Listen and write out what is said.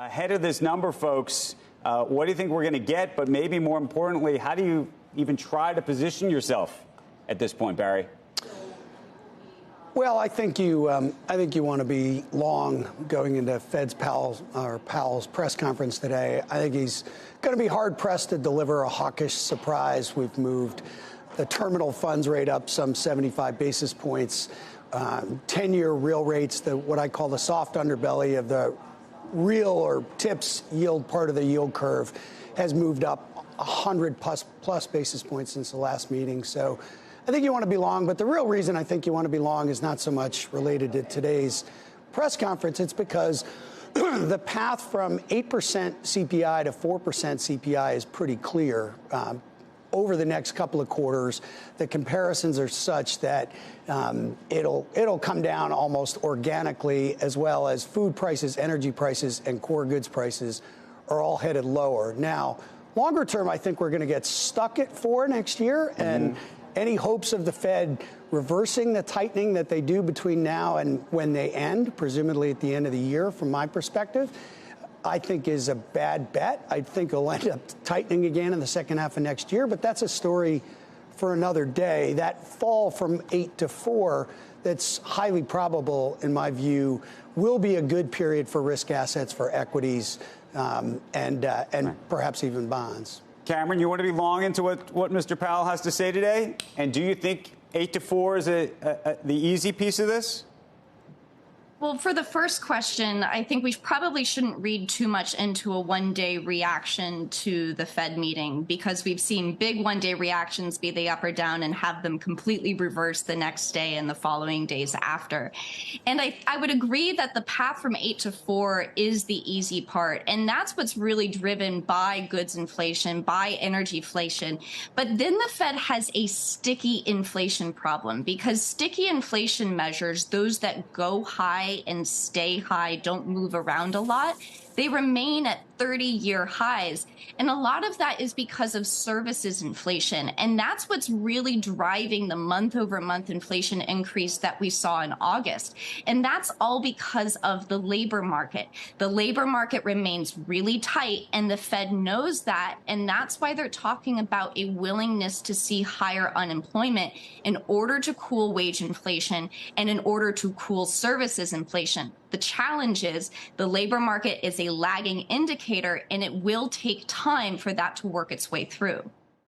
Ahead of this number, folks, what do you think we're going to get? But maybe more importantly, how do you even try to position yourself at this point, Barry? Well, I think you want to be long going into Powell's press conference today. I think he's going to be hard pressed to deliver a hawkish surprise. We've moved the terminal funds rate up some 75 basis points. 10-year real rates, what I call the soft underbelly of the real or tips yield part of the yield curve, has moved up 100 plus basis points since the last meeting. So I think you want to be long, but the real reason I think you want to be long is not so much related to today's press conference. It's because the path from 8% CPI to 4% CPI is pretty clear. Over the next couple of quarters, the comparisons are such that it'll come down almost organically, as well as food prices, energy prices, and core goods prices are all headed lower. Now, longer term, I think we're going to get stuck at 4 next year, and any hopes of the Fed reversing the tightening that they do between now and when they end, presumably at the end of the year, from my perspective, I think is a bad bet. I think it'll end up tightening again in the second half of next year, but that's a story for another day. That fall from 8 to 4, that's highly probable, in my view, will be a good period for risk assets, for equities, and perhaps even bonds. Cameron, you want to be long into what Mr. Powell has to say today? And do you think 8 to 4 is the easy piece of this? Well, for the first question, I think we probably shouldn't read too much into a one-day reaction to the Fed meeting, because we've seen big one-day reactions, be they up or down, and have them completely reverse the next day and the following days after. And I would agree that the path from 8 to 4 is the easy part, and that's what's really driven by goods inflation, by energy inflation. But then the Fed has a sticky inflation problem, because sticky inflation measures, those that go high and stay high, don't move around a lot, they remain at 30-year highs. And a lot of that is because of services inflation. And that's what's really driving the month-over-month inflation increase that we saw in August. And that's all because of the labor market. The labor market remains really tight, and the Fed knows that. And that's why they're talking about a willingness to see higher unemployment in order to cool wage inflation and in order to cool services inflation. The challenge is the labor market is a lagging indicator, and it will take time for that to work its way through.